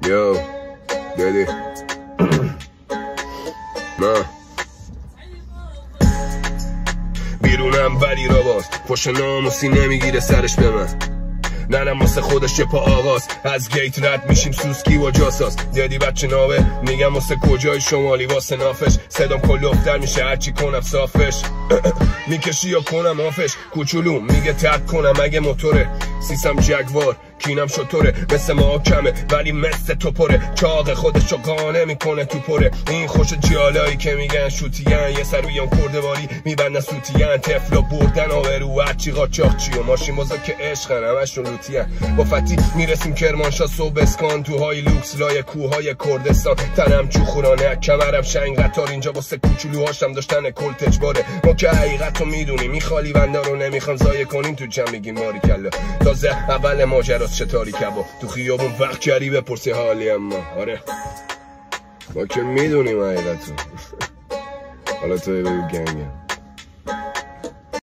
Yo, daddy. نه بیرونم ولی را باز پشت ناموسی نمیگیره سرش به من ننم واسه خودش یه پا آغاز از گیت رد میشیم سوسکی و جاساس دیدی بچه ناوه میگم واسه کجای شمالی واسه نافش صدام کلوفتر میشه هرچی کنم صافش میکشی یا کنم آفش کوچولو میگه ترک کنم اگه موتوره سیسم جگوار کینم شطوره مثل ما کمه ولی مثل تو پره چاق خودشو قانه میکنه تو پره این خوش جیالایی که میگن شوتیان یه سر بیان کردواری میبندن سوتیان تفلا بردن آورو هرچی قاچاق چی و ماشین بازا که عشقن همشون لوتیان با فتی میرسیم کرمانشاه صبح اسکان تو های لوکس لای کوههای کردستان تنم چوخورانه کمرم شنگ قطار اینجا واسه کوچولوهاشم داشتن کلت اجباره ما که حقیقتو میدونیم میخالی بنده رو نمیخوام زایه کنیم تو جمع میگیم باری کلا تازه اول ماجرا چطوری کبا تو خیابون وقت کردی بپرسی حالی اما آره ما که میدونیم حقیقتو حالا تو بگو گنگم